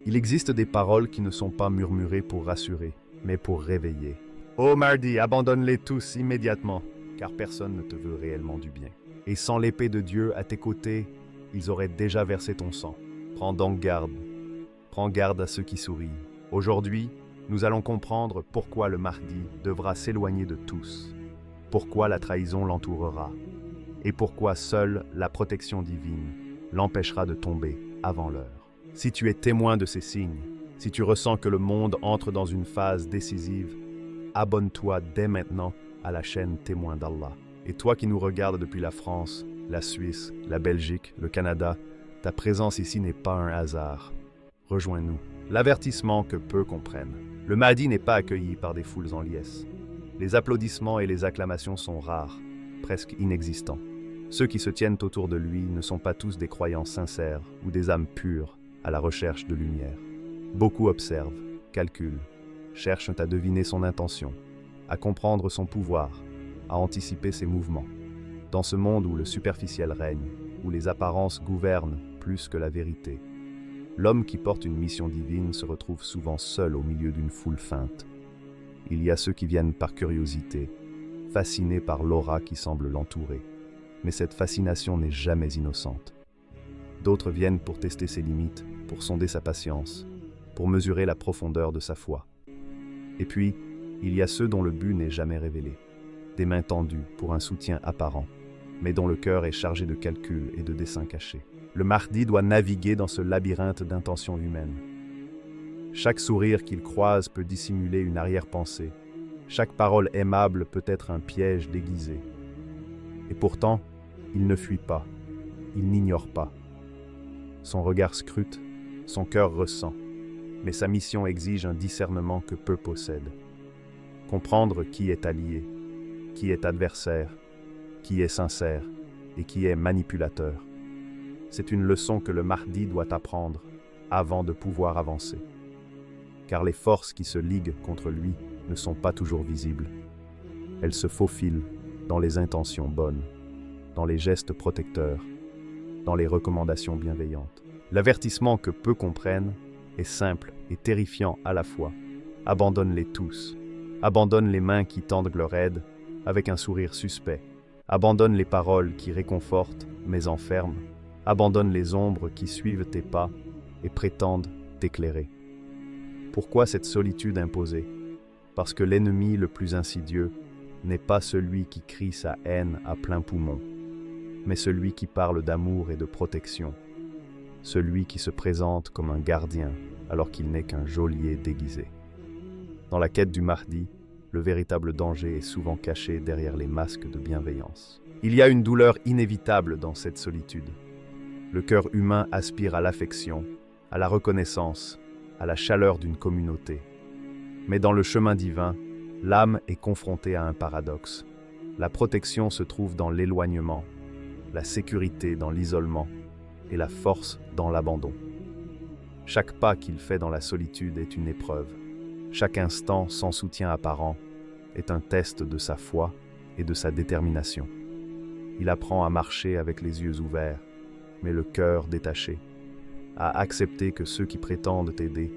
Il existe des paroles qui ne sont pas murmurées pour rassurer, mais pour réveiller. Ô Mahdi, abandonne-les tous immédiatement, car personne ne te veut réellement du bien. Et sans l'épée de Dieu à tes côtés, ils auraient déjà versé ton sang. Prends donc garde. Prends garde à ceux qui sourient. Aujourd'hui, nous allons comprendre pourquoi le Mahdi devra s'éloigner de tous, pourquoi la trahison l'entourera, et pourquoi seule la protection divine l'empêchera de tomber avant l'heure. Si tu es témoin de ces signes, si tu ressens que le monde entre dans une phase décisive, abonne-toi dès maintenant à la chaîne Témoin d'Allah. Et toi qui nous regardes depuis la France, la Suisse, la Belgique, le Canada, ta présence ici n'est pas un hasard. Rejoins-nous. L'avertissement que peu comprennent. Le Mahdi n'est pas accueilli par des foules en liesse. Les applaudissements et les acclamations sont rares, presque inexistants. Ceux qui se tiennent autour de lui ne sont pas tous des croyants sincères ou des âmes pures à la recherche de lumière. Beaucoup observent, calculent, cherchent à deviner son intention, à comprendre son pouvoir, à anticiper ses mouvements. Dans ce monde où le superficiel règne, où les apparences gouvernent plus que la vérité, l'homme qui porte une mission divine se retrouve souvent seul au milieu d'une foule feinte. Il y a ceux qui viennent par curiosité, fascinés par l'aura qui semble l'entourer. Mais cette fascination n'est jamais innocente. D'autres viennent pour tester ses limites, pour sonder sa patience, pour mesurer la profondeur de sa foi. Et puis, il y a ceux dont le but n'est jamais révélé, des mains tendues pour un soutien apparent, mais dont le cœur est chargé de calculs et de desseins cachés. Le Mahdi doit naviguer dans ce labyrinthe d'intentions humaines. Chaque sourire qu'il croise peut dissimuler une arrière-pensée. Chaque parole aimable peut être un piège déguisé. Et pourtant, il ne fuit pas, il n'ignore pas. Son regard scrute, son cœur ressent, mais sa mission exige un discernement que peu possèdent. Comprendre qui est allié, qui est adversaire, qui est sincère et qui est manipulateur. C'est une leçon que le Mahdi doit apprendre avant de pouvoir avancer. Car les forces qui se liguent contre lui ne sont pas toujours visibles. Elles se faufilent dans les intentions bonnes, dans les gestes protecteurs, dans les recommandations bienveillantes. L'avertissement que peu comprennent est simple et terrifiant à la fois. Abandonne-les tous. Abandonne les mains qui tendent leur aide avec un sourire suspect. Abandonne les paroles qui réconfortent mais enferment. Abandonne les ombres qui suivent tes pas et prétendent t'éclairer. Pourquoi cette solitude imposée? Parce que l'ennemi le plus insidieux n'est pas celui qui crie sa haine à plein poumon, mais celui qui parle d'amour et de protection, celui qui se présente comme un gardien alors qu'il n'est qu'un geôlier déguisé. Dans la quête du Mahdi, le véritable danger est souvent caché derrière les masques de bienveillance. Il y a une douleur inévitable dans cette solitude. Le cœur humain aspire à l'affection, à la reconnaissance, à la chaleur d'une communauté. Mais dans le chemin divin, l'âme est confrontée à un paradoxe. La protection se trouve dans l'éloignement, la sécurité dans l'isolement et la force dans l'abandon. Chaque pas qu'il fait dans la solitude est une épreuve. Chaque instant sans soutien apparent est un test de sa foi et de sa détermination. Il apprend à marcher avec les yeux ouverts, mais le cœur détaché, à accepter que ceux qui prétendent aider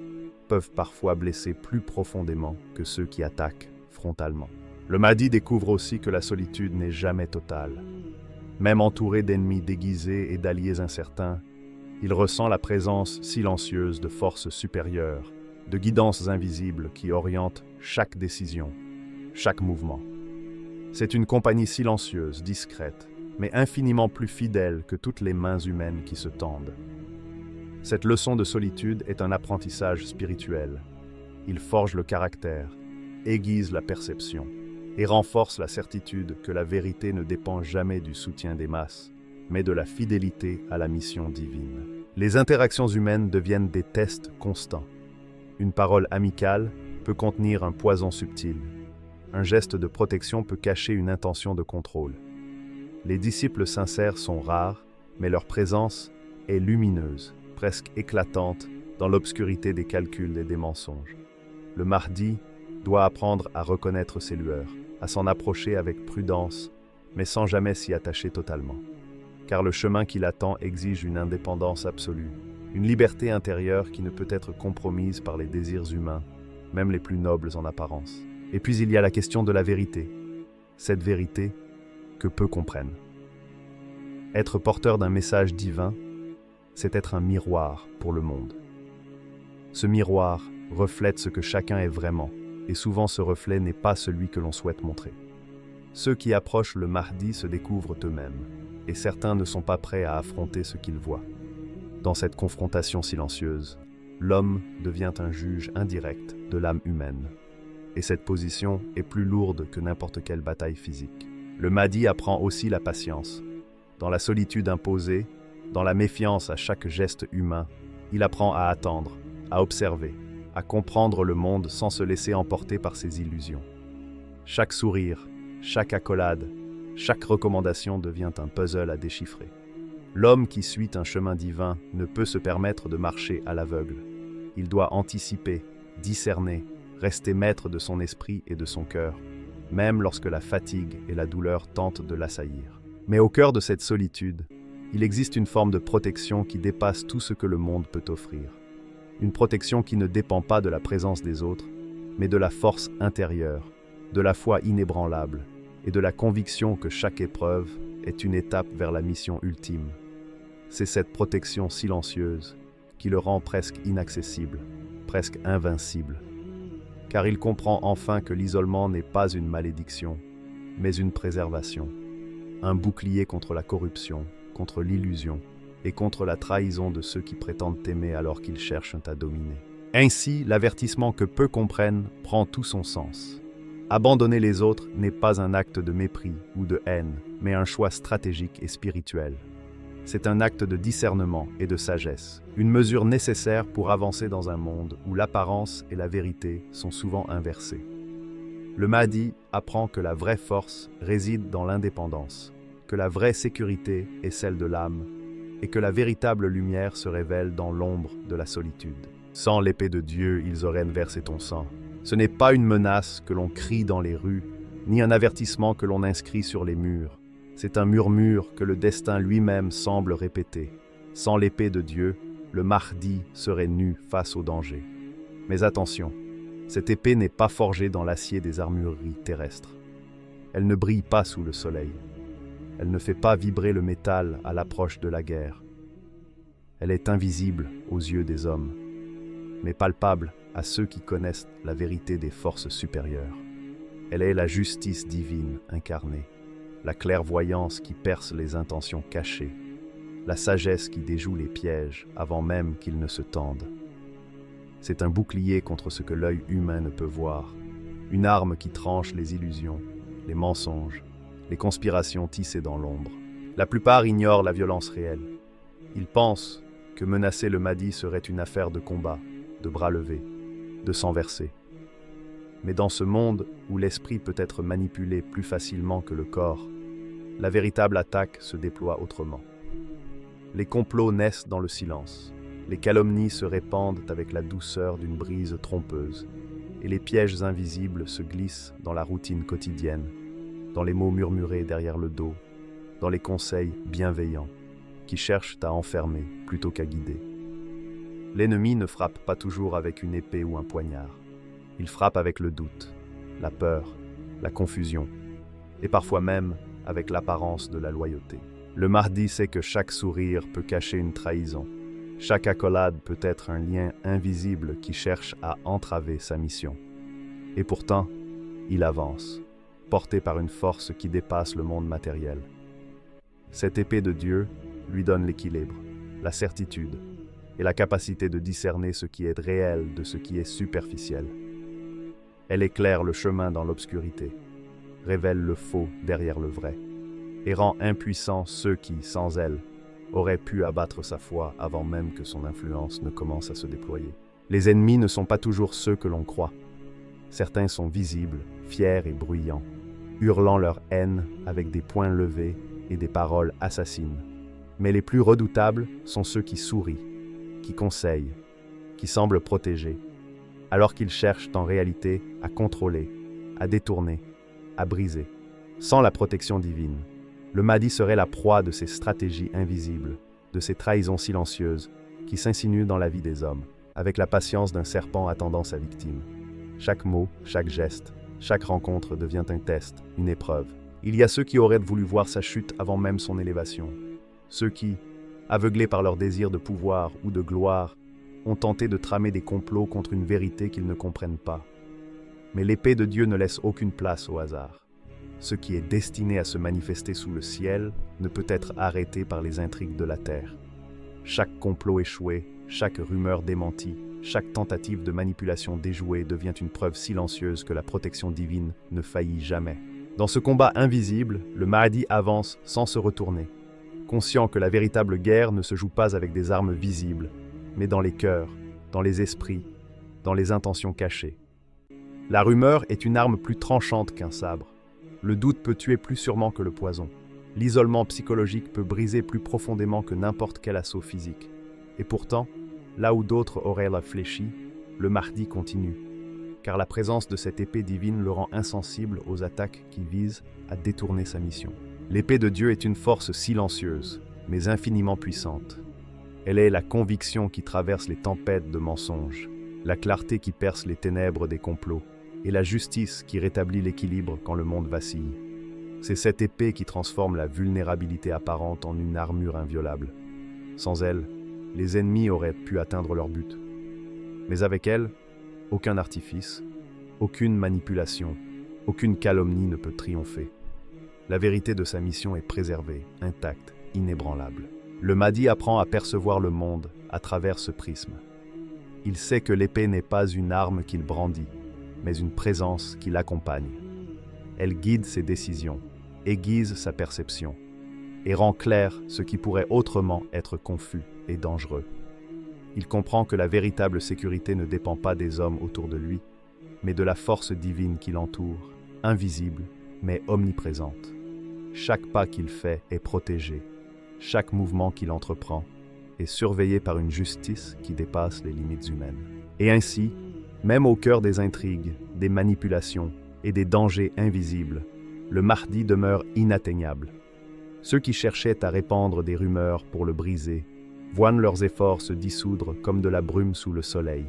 peuvent parfois blesser plus profondément que ceux qui attaquent frontalement. Le Mahdi découvre aussi que la solitude n'est jamais totale. Même entouré d'ennemis déguisés et d'alliés incertains, il ressent la présence silencieuse de forces supérieures, de guidances invisibles qui orientent chaque décision, chaque mouvement. C'est une compagnie silencieuse, discrète, mais infiniment plus fidèle que toutes les mains humaines qui se tendent. Cette leçon de solitude est un apprentissage spirituel. Il forge le caractère, aiguise la perception et renforce la certitude que la vérité ne dépend jamais du soutien des masses, mais de la fidélité à la mission divine. Les interactions humaines deviennent des tests constants. Une parole amicale peut contenir un poison subtil. Un geste de protection peut cacher une intention de contrôle. Les disciples sincères sont rares, mais leur présence est lumineuse, presque éclatante, dans l'obscurité des calculs et des mensonges. Le Mahdi doit apprendre à reconnaître ces lueurs, à s'en approcher avec prudence, mais sans jamais s'y attacher totalement. Car le chemin qui l'attend exige une indépendance absolue, Une liberté intérieure qui ne peut être compromise par les désirs humains, même les plus nobles en apparence. Et puis il y a la question de la vérité. Cette vérité que peu comprennent. Être porteur d'un message divin, c'est être un miroir pour le monde. Ce miroir reflète ce que chacun est vraiment, et souvent ce reflet n'est pas celui que l'on souhaite montrer. Ceux qui approchent le Mahdi se découvrent eux-mêmes, et certains ne sont pas prêts à affronter ce qu'ils voient. Dans cette confrontation silencieuse, l'homme devient un juge indirect de l'âme humaine. Et cette position est plus lourde que n'importe quelle bataille physique. Le Mahdi apprend aussi la patience. Dans la solitude imposée, dans la méfiance à chaque geste humain, il apprend à attendre, à observer, à comprendre le monde sans se laisser emporter par ses illusions. Chaque sourire, chaque accolade, chaque recommandation devient un puzzle à déchiffrer. L'homme qui suit un chemin divin ne peut se permettre de marcher à l'aveugle. Il doit anticiper, discerner, rester maître de son esprit et de son cœur, même lorsque la fatigue et la douleur tentent de l'assaillir. Mais au cœur de cette solitude, il existe une forme de protection qui dépasse tout ce que le monde peut offrir. Une protection qui ne dépend pas de la présence des autres, mais de la force intérieure, de la foi inébranlable et de la conviction que chaque épreuve est une étape vers la mission ultime. C'est cette protection silencieuse qui le rend presque inaccessible, presque invincible. Car il comprend enfin que l'isolement n'est pas une malédiction, mais une préservation, un bouclier contre la corruption, contre l'illusion et contre la trahison de ceux qui prétendent t'aimer alors qu'ils cherchent à dominer. Ainsi, l'avertissement que peu comprennent prend tout son sens. Abandonner les autres n'est pas un acte de mépris ou de haine, mais un choix stratégique et spirituel. C'est un acte de discernement et de sagesse, une mesure nécessaire pour avancer dans un monde où l'apparence et la vérité sont souvent inversées. Le Mahdi apprend que la vraie force réside dans l'indépendance, que la vraie sécurité est celle de l'âme, et que la véritable lumière se révèle dans l'ombre de la solitude. Sans l'épée de Dieu, ils auraient versé ton sang. Ce n'est pas une menace que l'on crie dans les rues, ni un avertissement que l'on inscrit sur les murs. C'est un murmure que le destin lui-même semble répéter. Sans l'épée de Dieu, le Mahdi serait nu face au danger. Mais attention, cette épée n'est pas forgée dans l'acier des armureries terrestres. Elle ne brille pas sous le soleil. Elle ne fait pas vibrer le métal à l'approche de la guerre. Elle est invisible aux yeux des hommes, mais palpable à ceux qui connaissent la vérité des forces supérieures. Elle est la justice divine incarnée, la clairvoyance qui perce les intentions cachées, la sagesse qui déjoue les pièges avant même qu'ils ne se tendent. C'est un bouclier contre ce que l'œil humain ne peut voir, une arme qui tranche les illusions, les mensonges, les conspirations tissées dans l'ombre. La plupart ignorent la violence réelle. Ils pensent que menacer le Mahdi serait une affaire de combat, de bras levés, de sang versé. Mais dans ce monde où l'esprit peut être manipulé plus facilement que le corps, la véritable attaque se déploie autrement. Les complots naissent dans le silence, les calomnies se répandent avec la douceur d'une brise trompeuse, et les pièges invisibles se glissent dans la routine quotidienne, dans les mots murmurés derrière le dos, dans les conseils bienveillants qui cherchent à enfermer plutôt qu'à guider. L'ennemi ne frappe pas toujours avec une épée ou un poignard. Il frappe avec le doute, la peur, la confusion, et parfois même avec l'apparence de la loyauté. Le Mahdi sait que chaque sourire peut cacher une trahison. Chaque accolade peut être un lien invisible qui cherche à entraver sa mission. Et pourtant, il avance, porté par une force qui dépasse le monde matériel. Cette épée de Dieu lui donne l'équilibre, la certitude et la capacité de discerner ce qui est réel de ce qui est superficiel. Elle éclaire le chemin dans l'obscurité, révèle le faux derrière le vrai, et rend impuissants ceux qui, sans elle, auraient pu abattre sa foi avant même que son influence ne commence à se déployer. Les ennemis ne sont pas toujours ceux que l'on croit. Certains sont visibles, fiers et bruyants, hurlant leur haine avec des poings levés et des paroles assassines. Mais les plus redoutables sont ceux qui sourient, qui conseillent, qui semblent protégés, alors qu'ils cherchent en réalité à contrôler, à détourner, à briser. Sans la protection divine, le Mahdi serait la proie de ces stratégies invisibles, de ces trahisons silencieuses, qui s'insinue dans la vie des hommes, avec la patience d'un serpent attendant sa victime. Chaque mot, chaque geste, chaque rencontre devient un test, une épreuve. Il y a ceux qui auraient voulu voir sa chute avant même son élévation. Ceux qui, aveuglés par leur désir de pouvoir ou de gloire, ont tenté de tramer des complots contre une vérité qu'ils ne comprennent pas. Mais l'épée de Dieu ne laisse aucune place au hasard. Ce qui est destiné à se manifester sous le ciel ne peut être arrêté par les intrigues de la terre. Chaque complot échoué, chaque rumeur démentie, chaque tentative de manipulation déjouée devient une preuve silencieuse que la protection divine ne faillit jamais. Dans ce combat invisible, le Mahdi avance sans se retourner, conscient que la véritable guerre ne se joue pas avec des armes visibles, mais dans les cœurs, dans les esprits, dans les intentions cachées. La rumeur est une arme plus tranchante qu'un sabre. Le doute peut tuer plus sûrement que le poison. L'isolement psychologique peut briser plus profondément que n'importe quel assaut physique. Et pourtant, là où d'autres auraient la fléchie, le Mahdi continue, car la présence de cette épée divine le rend insensible aux attaques qui visent à détourner sa mission. L'épée de Dieu est une force silencieuse, mais infiniment puissante. Elle est la conviction qui traverse les tempêtes de mensonges, la clarté qui perce les ténèbres des complots, et la justice qui rétablit l'équilibre quand le monde vacille. C'est cette épée qui transforme la vulnérabilité apparente en une armure inviolable. Sans elle, les ennemis auraient pu atteindre leur but. Mais avec elle, aucun artifice, aucune manipulation, aucune calomnie ne peut triompher. La vérité de sa mission est préservée, intacte, inébranlable. Le Mahdi apprend à percevoir le monde à travers ce prisme. Il sait que l'épée n'est pas une arme qu'il brandit, mais une présence qui l'accompagne. Elle guide ses décisions, aiguise sa perception, et rend clair ce qui pourrait autrement être confus et dangereux. Il comprend que la véritable sécurité ne dépend pas des hommes autour de lui, mais de la force divine qui l'entoure, invisible mais omniprésente. Chaque pas qu'il fait est protégé, chaque mouvement qu'il entreprend est surveillé par une justice qui dépasse les limites humaines. Et ainsi, même au cœur des intrigues, des manipulations et des dangers invisibles, le Mahdi demeure inatteignable. Ceux qui cherchaient à répandre des rumeurs pour le briser voient leurs efforts se dissoudre comme de la brume sous le soleil.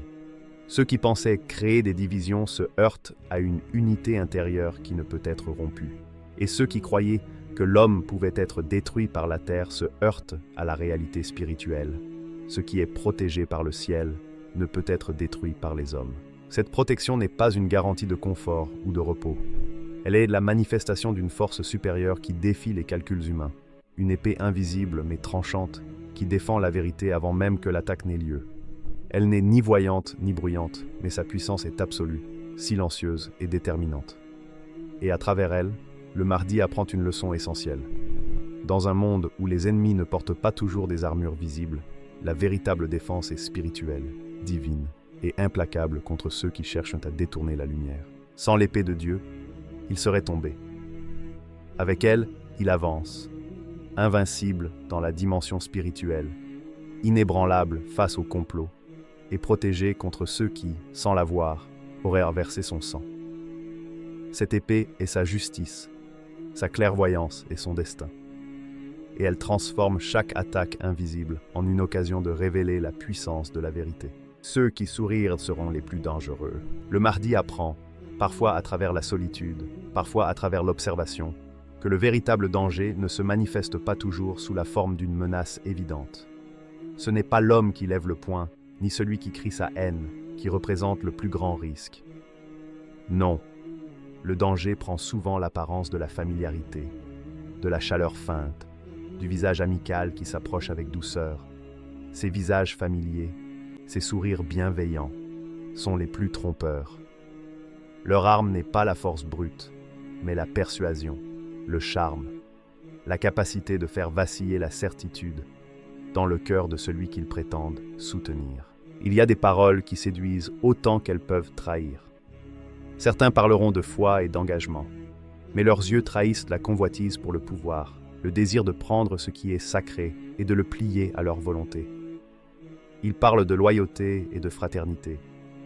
Ceux qui pensaient créer des divisions se heurtent à une unité intérieure qui ne peut être rompue. Et ceux qui croyaient que l'homme pouvait être détruit par la terre se heurtent à la réalité spirituelle. Ce qui est protégé par le ciel ne peut être détruit par les hommes. Cette protection n'est pas une garantie de confort ou de repos. Elle est la manifestation d'une force supérieure qui défie les calculs humains. Une épée invisible mais tranchante qui défend la vérité avant même que l'attaque n'ait lieu. Elle n'est ni voyante ni bruyante, mais sa puissance est absolue, silencieuse et déterminante. Et à travers elle, le Mahdi apprend une leçon essentielle. Dans un monde où les ennemis ne portent pas toujours des armures visibles, la véritable défense est spirituelle, divine et implacable contre ceux qui cherchent à détourner la lumière. Sans l'épée de Dieu, il serait tombé. Avec elle, il avance, invincible dans la dimension spirituelle, inébranlable face au complot, et protégé contre ceux qui, sans la voir, auraient versé son sang. Cette épée est sa justice, sa clairvoyance et son destin. Et elle transforme chaque attaque invisible en une occasion de révéler la puissance de la vérité. Ceux qui sourirent seront les plus dangereux. Le Mahdi apprend, parfois à travers la solitude, parfois à travers l'observation, que le véritable danger ne se manifeste pas toujours sous la forme d'une menace évidente. Ce n'est pas l'homme qui lève le poing, ni celui qui crie sa haine, qui représente le plus grand risque. Non, le danger prend souvent l'apparence de la familiarité, de la chaleur feinte, du visage amical qui s'approche avec douceur. Ces visages familiers, ces sourires bienveillants, sont les plus trompeurs. Leur arme n'est pas la force brute, mais la persuasion, le charme, la capacité de faire vaciller la certitude dans le cœur de celui qu'ils prétendent soutenir. Il y a des paroles qui séduisent autant qu'elles peuvent trahir. Certains parleront de foi et d'engagement, mais leurs yeux trahissent la convoitise pour le pouvoir, le désir de prendre ce qui est sacré et de le plier à leur volonté. Ils parlent de loyauté et de fraternité,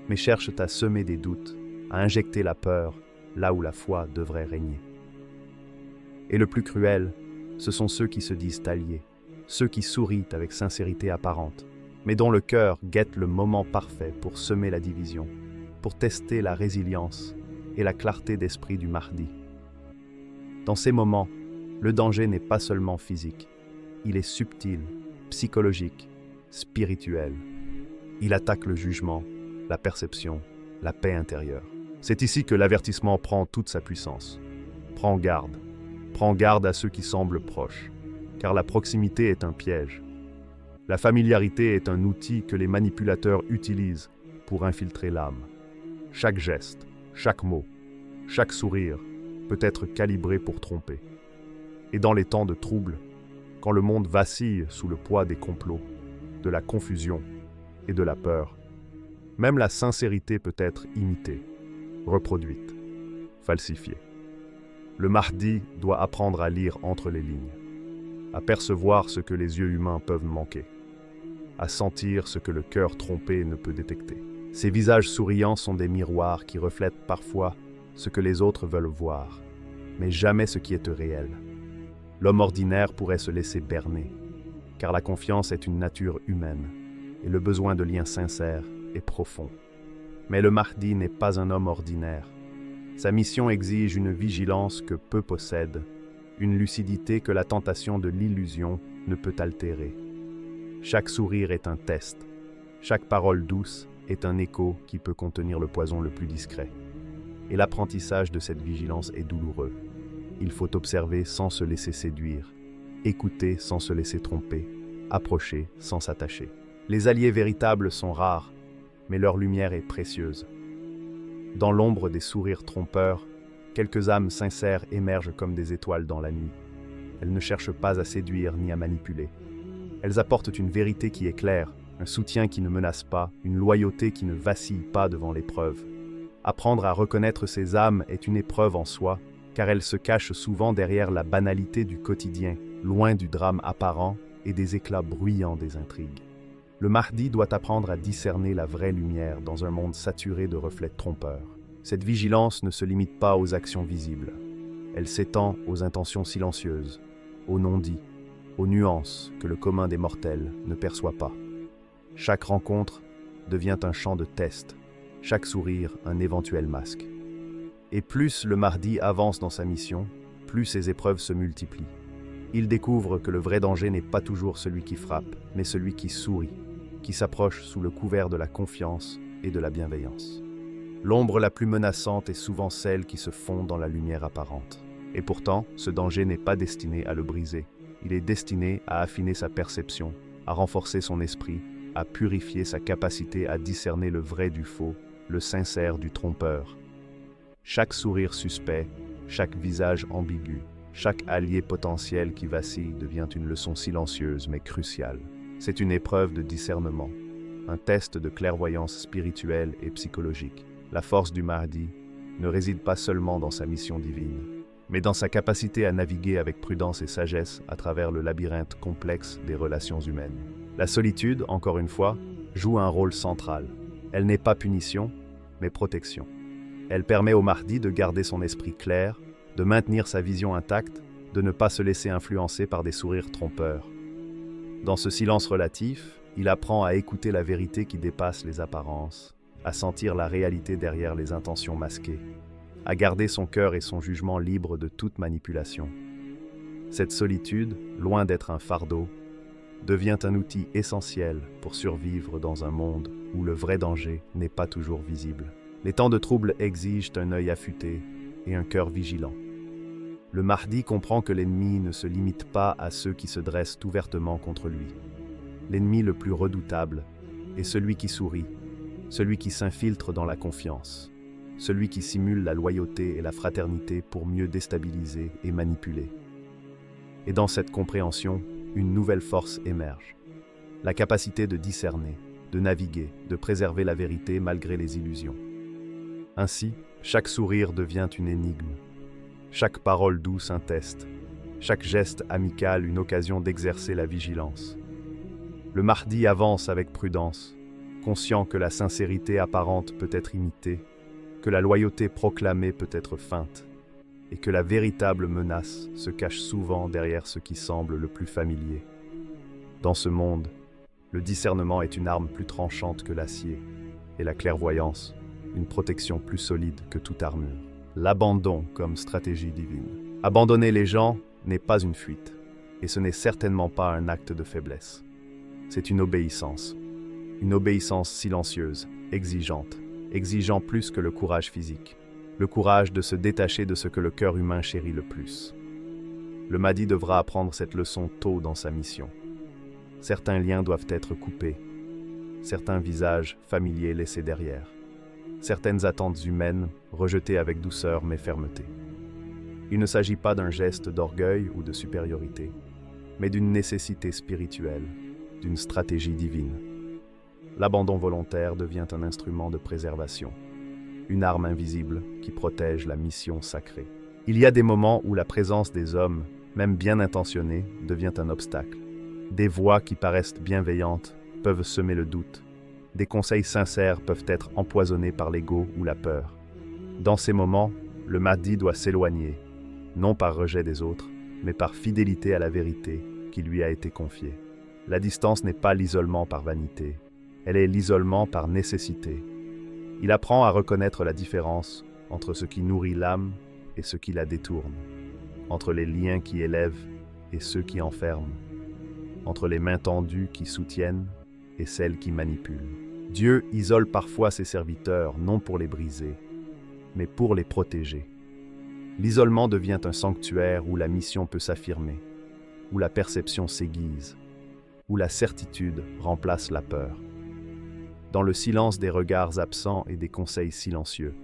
mais cherchent à semer des doutes, à injecter la peur là où la foi devrait régner. Et le plus cruel, ce sont ceux qui se disent alliés, ceux qui sourient avec sincérité apparente, mais dont le cœur guette le moment parfait pour semer la division, pour tester la résilience et la clarté d'esprit du Mahdi. Dans ces moments, le danger n'est pas seulement physique, il est subtil, psychologique, spirituel. Il attaque le jugement, la perception, la paix intérieure. C'est ici que l'avertissement prend toute sa puissance. Prends garde à ceux qui semblent proches, car la proximité est un piège. La familiarité est un outil que les manipulateurs utilisent pour infiltrer l'âme. Chaque geste, chaque mot, chaque sourire peut être calibré pour tromper. Et dans les temps de trouble, quand le monde vacille sous le poids des complots, de la confusion et de la peur, même la sincérité peut être imitée, reproduite, falsifiée. Le Mahdi doit apprendre à lire entre les lignes, à percevoir ce que les yeux humains peuvent manquer, à sentir ce que le cœur trompé ne peut détecter. Ces visages souriants sont des miroirs qui reflètent parfois ce que les autres veulent voir, mais jamais ce qui est réel. L'homme ordinaire pourrait se laisser berner, car la confiance est une nature humaine, et le besoin de liens sincères est profond. Mais le Mahdi n'est pas un homme ordinaire. Sa mission exige une vigilance que peu possèdent, une lucidité que la tentation de l'illusion ne peut altérer. Chaque sourire est un test, chaque parole douce est un écho qui peut contenir le poison le plus discret. Et l'apprentissage de cette vigilance est douloureux. Il faut observer sans se laisser séduire, écouter sans se laisser tromper, approcher sans s'attacher. Les alliés véritables sont rares, mais leur lumière est précieuse. Dans l'ombre des sourires trompeurs, quelques âmes sincères émergent comme des étoiles dans la nuit. Elles ne cherchent pas à séduire ni à manipuler. Elles apportent une vérité qui éclaire, un soutien qui ne menace pas, une loyauté qui ne vacille pas devant l'épreuve. Apprendre à reconnaître ces âmes est une épreuve en soi, car elles se cachent souvent derrière la banalité du quotidien, loin du drame apparent et des éclats bruyants des intrigues. Le Mahdi doit apprendre à discerner la vraie lumière dans un monde saturé de reflets trompeurs. Cette vigilance ne se limite pas aux actions visibles. Elle s'étend aux intentions silencieuses, aux non-dits, aux nuances que le commun des mortels ne perçoit pas. Chaque rencontre devient un champ de test, chaque sourire un éventuel masque. Et plus le Mahdi avance dans sa mission, plus ses épreuves se multiplient. Il découvre que le vrai danger n'est pas toujours celui qui frappe, mais celui qui sourit, qui s'approche sous le couvert de la confiance et de la bienveillance. L'ombre la plus menaçante est souvent celle qui se fond dans la lumière apparente. Et pourtant, ce danger n'est pas destiné à le briser. Il est destiné à affiner sa perception, à renforcer son esprit, à purifier sa capacité à discerner le vrai du faux, le sincère du trompeur. Chaque sourire suspect, chaque visage ambigu, chaque allié potentiel qui vacille devient une leçon silencieuse mais cruciale. C'est une épreuve de discernement, un test de clairvoyance spirituelle et psychologique. La force du Mahdi ne réside pas seulement dans sa mission divine, mais dans sa capacité à naviguer avec prudence et sagesse à travers le labyrinthe complexe des relations humaines. La solitude, encore une fois, joue un rôle central. Elle n'est pas punition, mais protection. Elle permet au Mahdi de garder son esprit clair, de maintenir sa vision intacte, de ne pas se laisser influencer par des sourires trompeurs. Dans ce silence relatif, il apprend à écouter la vérité qui dépasse les apparences, à sentir la réalité derrière les intentions masquées, à garder son cœur et son jugement libres de toute manipulation. Cette solitude, loin d'être un fardeau, devient un outil essentiel pour survivre dans un monde où le vrai danger n'est pas toujours visible. Les temps de trouble exigent un œil affûté et un cœur vigilant. Le Mahdi comprend que l'ennemi ne se limite pas à ceux qui se dressent ouvertement contre lui. L'ennemi le plus redoutable est celui qui sourit, celui qui s'infiltre dans la confiance, celui qui simule la loyauté et la fraternité pour mieux déstabiliser et manipuler. Et dans cette compréhension, une nouvelle force émerge. La capacité de discerner, de naviguer, de préserver la vérité malgré les illusions. Ainsi, chaque sourire devient une énigme, chaque parole douce un test, chaque geste amical une occasion d'exercer la vigilance. Le Mahdi avance avec prudence, conscient que la sincérité apparente peut être imitée, que la loyauté proclamée peut être feinte, et que la véritable menace se cache souvent derrière ce qui semble le plus familier. Dans ce monde, Le discernement est une arme plus tranchante que l'acier, et la clairvoyance, une protection plus solide que toute armure. L'abandon comme stratégie divine. Abandonner les gens n'est pas une fuite, et ce n'est certainement pas un acte de faiblesse. C'est une obéissance silencieuse, exigeante, exigeant plus que le courage physique, le courage de se détacher de ce que le cœur humain chérit le plus. Le Mahdi devra apprendre cette leçon tôt dans sa mission. Certains liens doivent être coupés, certains visages familiers laissés derrière, certaines attentes humaines rejetées avec douceur mais fermeté. Il ne s'agit pas d'un geste d'orgueil ou de supériorité, mais d'une nécessité spirituelle, d'une stratégie divine. L'abandon volontaire devient un instrument de préservation, une arme invisible qui protège la mission sacrée. Il y a des moments où la présence des hommes, même bien intentionnés, devient un obstacle. Des voix qui paraissent bienveillantes peuvent semer le doute. Des conseils sincères peuvent être empoisonnés par l'ego ou la peur. Dans ces moments, le Mahdi doit s'éloigner, non par rejet des autres, mais par fidélité à la vérité qui lui a été confiée. La distance n'est pas l'isolement par vanité, elle est l'isolement par nécessité. Il apprend à reconnaître la différence entre ce qui nourrit l'âme et ce qui la détourne, entre les liens qui élèvent et ceux qui enferment, entre les mains tendues qui soutiennent et celles qui manipulent. Dieu isole parfois ses serviteurs non pour les briser, mais pour les protéger. L'isolement devient un sanctuaire où la mission peut s'affirmer, où la perception s'aiguise, où la certitude remplace la peur. Dans le silence des regards absents et des conseils silencieux,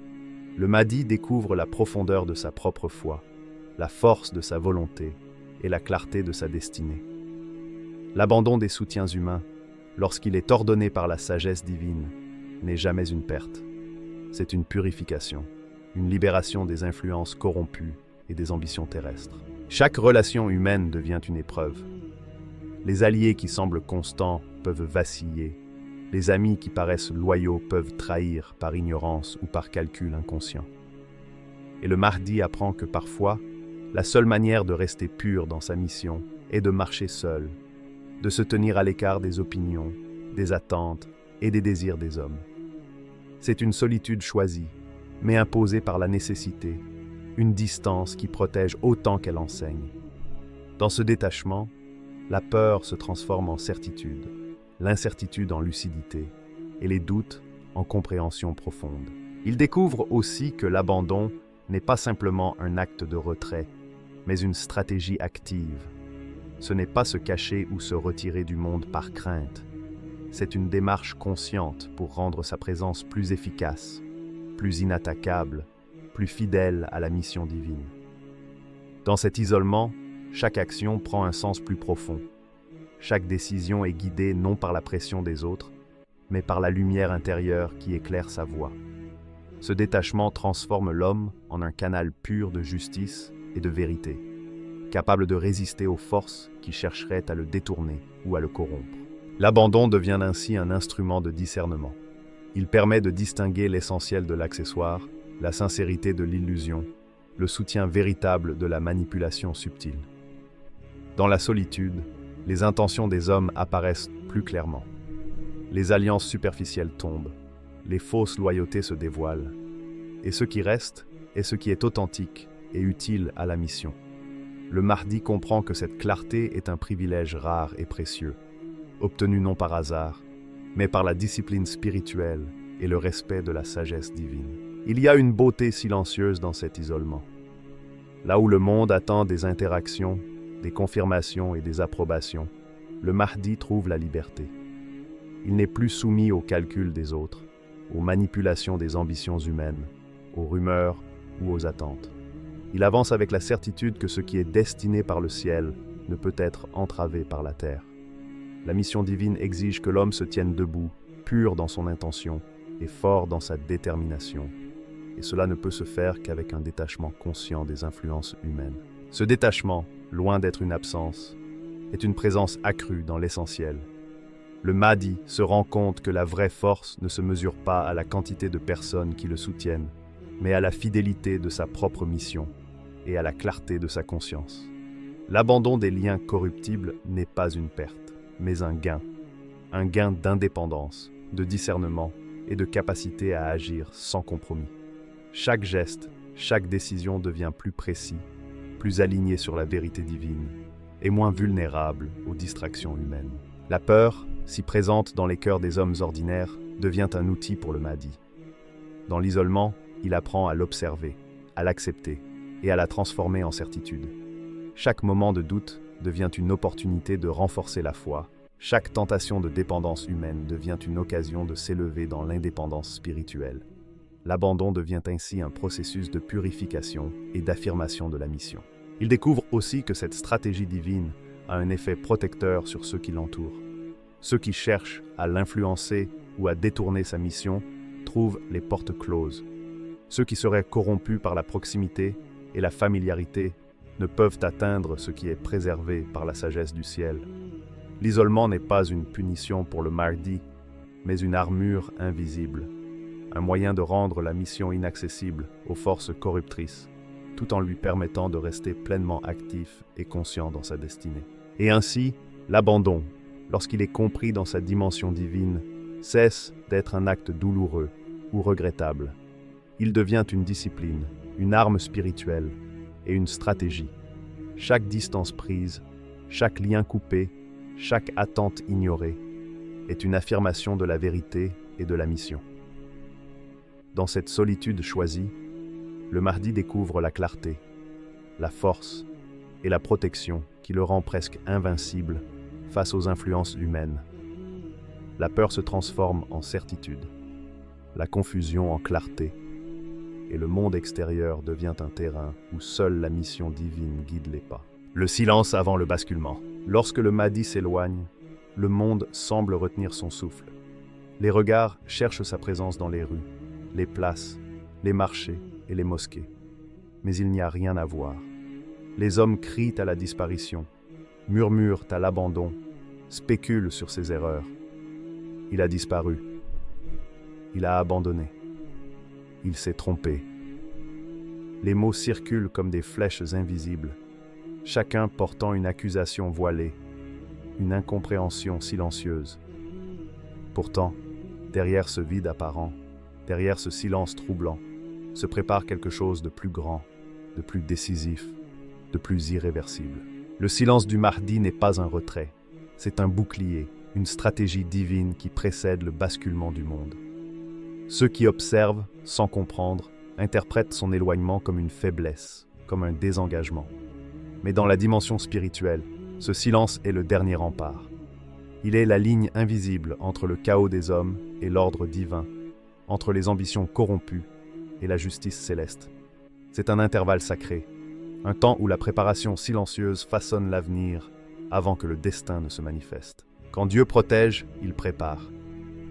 le Mahdi découvre la profondeur de sa propre foi, la force de sa volonté et la clarté de sa destinée. L'abandon des soutiens humains, lorsqu'il est ordonné par la sagesse divine, n'est jamais une perte. C'est une purification, une libération des influences corrompues et des ambitions terrestres. Chaque relation humaine devient une épreuve. Les alliés qui semblent constants peuvent vaciller. Les amis qui paraissent loyaux peuvent trahir par ignorance ou par calcul inconscient. Et le Mahdi apprend que parfois, la seule manière de rester pur dans sa mission est de marcher seul, de se tenir à l'écart des opinions, des attentes et des désirs des hommes. C'est une solitude choisie, mais imposée par la nécessité, une distance qui protège autant qu'elle enseigne. Dans ce détachement, la peur se transforme en certitude, l'incertitude en lucidité et les doutes en compréhension profonde. Il découvre aussi que l'abandon n'est pas simplement un acte de retrait, mais une stratégie active. Ce n'est pas se cacher ou se retirer du monde par crainte. C'est une démarche consciente pour rendre sa présence plus efficace, plus inattaquable, plus fidèle à la mission divine. Dans cet isolement, chaque action prend un sens plus profond. Chaque décision est guidée non par la pression des autres, mais par la lumière intérieure qui éclaire sa voie. Ce détachement transforme l'homme en un canal pur de justice et de vérité, capable de résister aux forces qui chercheraient à le détourner ou à le corrompre. L'abandon devient ainsi un instrument de discernement. Il permet de distinguer l'essentiel de l'accessoire, la sincérité de l'illusion, le soutien véritable de la manipulation subtile. Dans la solitude, les intentions des hommes apparaissent plus clairement. Les alliances superficielles tombent, les fausses loyautés se dévoilent, et ce qui reste est ce qui est authentique et utile à la mission. Le Mahdi comprend que cette clarté est un privilège rare et précieux, obtenu non par hasard, mais par la discipline spirituelle et le respect de la sagesse divine. Il y a une beauté silencieuse dans cet isolement. Là où le monde attend des interactions, des confirmations et des approbations, le Mahdi trouve la liberté. Il n'est plus soumis aux calculs des autres, aux manipulations des ambitions humaines, aux rumeurs ou aux attentes. Il avance avec la certitude que ce qui est destiné par le ciel ne peut être entravé par la terre. La mission divine exige que l'homme se tienne debout, pur dans son intention et fort dans sa détermination. Et cela ne peut se faire qu'avec un détachement conscient des influences humaines. Ce détachement, loin d'être une absence, est une présence accrue dans l'essentiel. Le Mahdi se rend compte que la vraie force ne se mesure pas à la quantité de personnes qui le soutiennent, mais à la fidélité de sa propre mission et à la clarté de sa conscience. L'abandon des liens corruptibles n'est pas une perte, mais un gain. un gain d'indépendance, de discernement et de capacité à agir sans compromis. Chaque geste, chaque décision devient plus précis, plus aligné sur la vérité divine et moins vulnérable aux distractions humaines. La peur, si présente dans les cœurs des hommes ordinaires, devient un outil pour le Mahdi. Dans l'isolement, il apprend à l'observer, à l'accepter et à la transformer en certitude. Chaque moment de doute devient une opportunité de renforcer la foi. Chaque tentation de dépendance humaine devient une occasion de s'élever dans l'indépendance spirituelle. L'abandon devient ainsi un processus de purification et d'affirmation de la mission. Il découvre aussi que cette stratégie divine a un effet protecteur sur ceux qui l'entourent. Ceux qui cherchent à l'influencer ou à détourner sa mission trouvent les portes closes. Ceux qui seraient corrompus par la proximité et la familiarité ne peuvent atteindre ce qui est préservé par la sagesse du ciel. L'isolement n'est pas une punition pour le Mahdi, mais une armure invisible, un moyen de rendre la mission inaccessible aux forces corruptrices, tout en lui permettant de rester pleinement actif et conscient dans sa destinée. Et ainsi, l'abandon, lorsqu'il est compris dans sa dimension divine, cesse d'être un acte douloureux ou regrettable. Il devient une discipline, une arme spirituelle et une stratégie. Chaque distance prise, chaque lien coupé, chaque attente ignorée est une affirmation de la vérité et de la mission. Dans cette solitude choisie, le Mahdi découvre la clarté, la force et la protection qui le rend presque invincible face aux influences humaines. La peur se transforme en certitude, la confusion en clarté, et le monde extérieur devient un terrain où seule la mission divine guide les pas. Le silence avant le basculement. Lorsque le Mahdi s'éloigne, le monde semble retenir son souffle. Les regards cherchent sa présence dans les rues, les places, les marchés et les mosquées. Mais il n'y a rien à voir. Les hommes crient à la disparition, murmurent à l'abandon, spéculent sur ses erreurs. Il a disparu. Il a abandonné. Il s'est trompé. Les mots circulent comme des flèches invisibles, chacun portant une accusation voilée, une incompréhension silencieuse. Pourtant, derrière ce vide apparent, derrière ce silence troublant, se prépare quelque chose de plus grand, de plus décisif, de plus irréversible. Le silence du Mahdi n'est pas un retrait, c'est un bouclier, une stratégie divine qui précède le basculement du monde. Ceux qui observent, sans comprendre, interprètent son éloignement comme une faiblesse, comme un désengagement. Mais dans la dimension spirituelle, ce silence est le dernier rempart. Il est la ligne invisible entre le chaos des hommes et l'ordre divin, entre les ambitions corrompues et la justice céleste. C'est un intervalle sacré, un temps où la préparation silencieuse façonne l'avenir avant que le destin ne se manifeste. Quand Dieu protège, il prépare.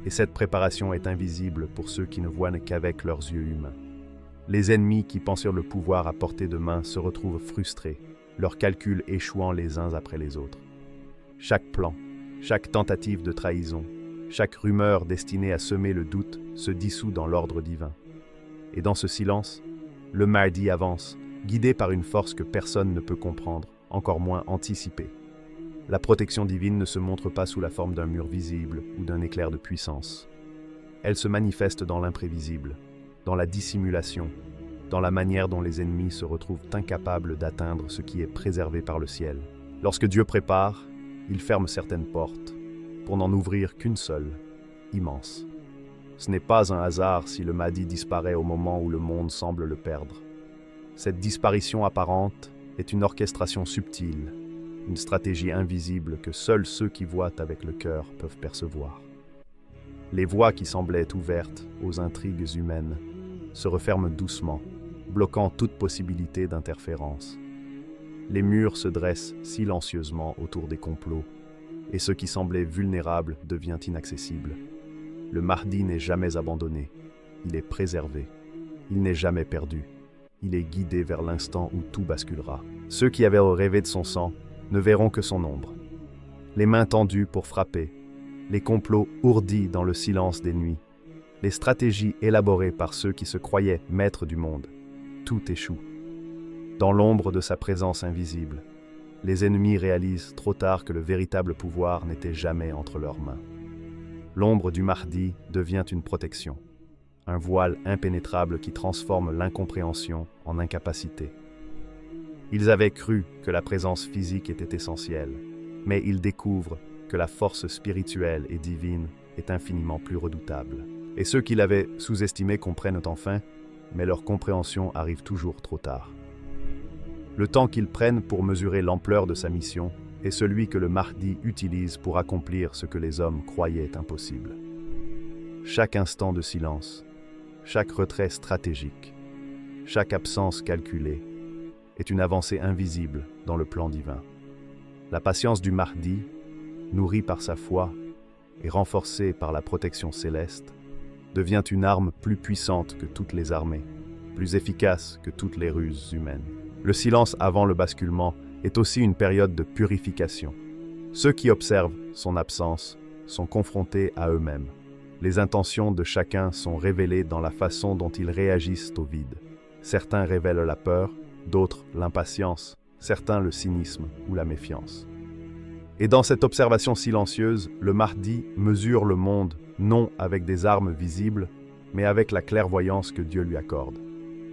Et cette préparation est invisible pour ceux qui ne voient qu'avec leurs yeux humains. Les ennemis qui pensaient le pouvoir à portée de main se retrouvent frustrés, leurs calculs échouant les uns après les autres. Chaque plan, chaque tentative de trahison, chaque rumeur destinée à semer le doute se dissout dans l'ordre divin. Et dans ce silence, le Mahdi avance, guidé par une force que personne ne peut comprendre, encore moins anticiper. La protection divine ne se montre pas sous la forme d'un mur visible ou d'un éclair de puissance. Elle se manifeste dans l'imprévisible, dans la dissimulation, dans la manière dont les ennemis se retrouvent incapables d'atteindre ce qui est préservé par le ciel. Lorsque Dieu prépare, il ferme certaines portes, pour n'en ouvrir qu'une seule, immense. Ce n'est pas un hasard si le Mahdi disparaît au moment où le monde semble le perdre. Cette disparition apparente est une orchestration subtile, une stratégie invisible que seuls ceux qui voient avec le cœur peuvent percevoir. Les voies qui semblaient ouvertes aux intrigues humaines se referment doucement, bloquant toute possibilité d'interférence. Les murs se dressent silencieusement autour des complots, et ce qui semblait vulnérable devient inaccessible. Le Mahdi n'est jamais abandonné, il est préservé, il n'est jamais perdu, il est guidé vers l'instant où tout basculera. Ceux qui avaient rêvé de son sang ne verront que son ombre. Les mains tendues pour frapper, les complots ourdis dans le silence des nuits, les stratégies élaborées par ceux qui se croyaient maîtres du monde, tout échoue. Dans l'ombre de sa présence invisible, les ennemis réalisent trop tard que le véritable pouvoir n'était jamais entre leurs mains. L'ombre du Mahdi devient une protection, un voile impénétrable qui transforme l'incompréhension en incapacité. Ils avaient cru que la présence physique était essentielle, mais ils découvrent que la force spirituelle et divine est infiniment plus redoutable. Et ceux qui l'avaient sous-estimé comprennent enfin, mais leur compréhension arrive toujours trop tard. Le temps qu'ils prennent pour mesurer l'ampleur de sa mission est celui que le Mahdi utilise pour accomplir ce que les hommes croyaient impossible. Chaque instant de silence, chaque retrait stratégique, chaque absence calculée est une avancée invisible dans le plan divin. La patience du Mahdi, nourrie par sa foi et renforcée par la protection céleste, devient une arme plus puissante que toutes les armées, plus efficace que toutes les ruses humaines. Le silence avant le basculement est aussi une période de purification. Ceux qui observent son absence sont confrontés à eux-mêmes. Les intentions de chacun sont révélées dans la façon dont ils réagissent au vide. Certains révèlent la peur, d'autres l'impatience, certains le cynisme ou la méfiance. Et dans cette observation silencieuse, le Mahdi mesure le monde non avec des armes visibles, mais avec la clairvoyance que Dieu lui accorde.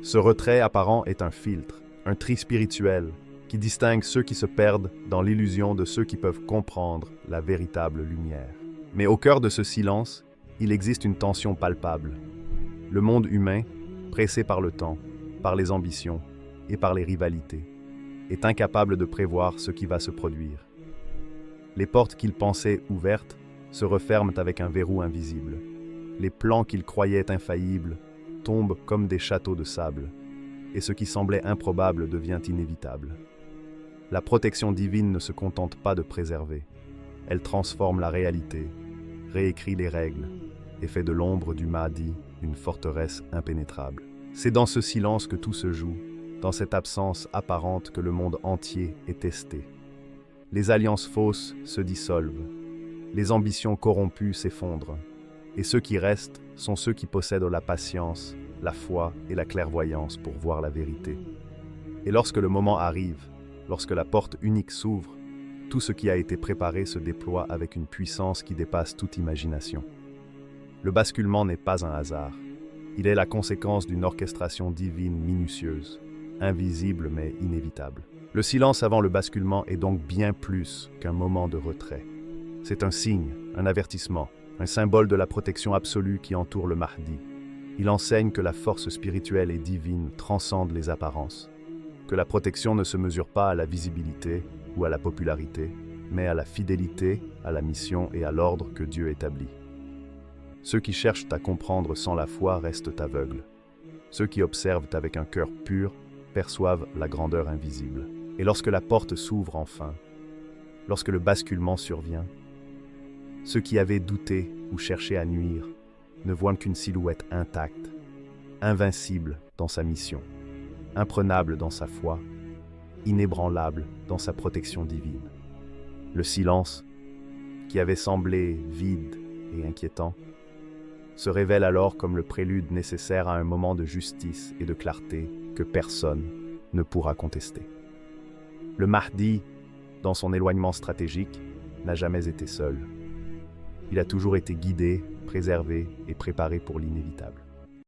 Ce retrait apparent est un filtre, un tri spirituel, qui distingue ceux qui se perdent dans l'illusion de ceux qui peuvent comprendre la véritable lumière. Mais au cœur de ce silence, il existe une tension palpable. Le monde humain, pressé par le temps, par les ambitions et par les rivalités, est incapable de prévoir ce qui va se produire. Les portes qu'il pensait ouvertes se referment avec un verrou invisible. Les plans qu'il croyait infaillibles tombent comme des châteaux de sable, et ce qui semblait improbable devient inévitable. La protection divine ne se contente pas de préserver. Elle transforme la réalité, réécrit les règles, et fait de l'ombre du Mahdi une forteresse impénétrable. C'est dans ce silence que tout se joue, dans cette absence apparente que le monde entier est testé. Les alliances fausses se dissolvent, les ambitions corrompues s'effondrent, et ceux qui restent sont ceux qui possèdent la patience, la foi et la clairvoyance pour voir la vérité. Et lorsque le moment arrive, lorsque la porte unique s'ouvre, tout ce qui a été préparé se déploie avec une puissance qui dépasse toute imagination. Le basculement n'est pas un hasard. Il est la conséquence d'une orchestration divine minutieuse, invisible mais inévitable. Le silence avant le basculement est donc bien plus qu'un moment de retrait. C'est un signe, un avertissement, un symbole de la protection absolue qui entoure le Mahdi. Il enseigne que la force spirituelle et divine transcende les apparences, que la protection ne se mesure pas à la visibilité ou à la popularité, mais à la fidélité, à la mission et à l'ordre que Dieu établit. Ceux qui cherchent à comprendre sans la foi restent aveugles. Ceux qui observent avec un cœur pur perçoivent la grandeur invisible. Et lorsque la porte s'ouvre enfin, lorsque le basculement survient, ceux qui avaient douté ou cherché à nuire ne voient qu'une silhouette intacte, invincible dans sa mission, imprenable dans sa foi, inébranlable dans sa protection divine. Le silence, qui avait semblé vide et inquiétant, se révèle alors comme le prélude nécessaire à un moment de justice et de clarté que personne ne pourra contester. Le Mahdi, dans son éloignement stratégique, n'a jamais été seul. Il a toujours été guidé, préservé et préparé pour l'inévitable.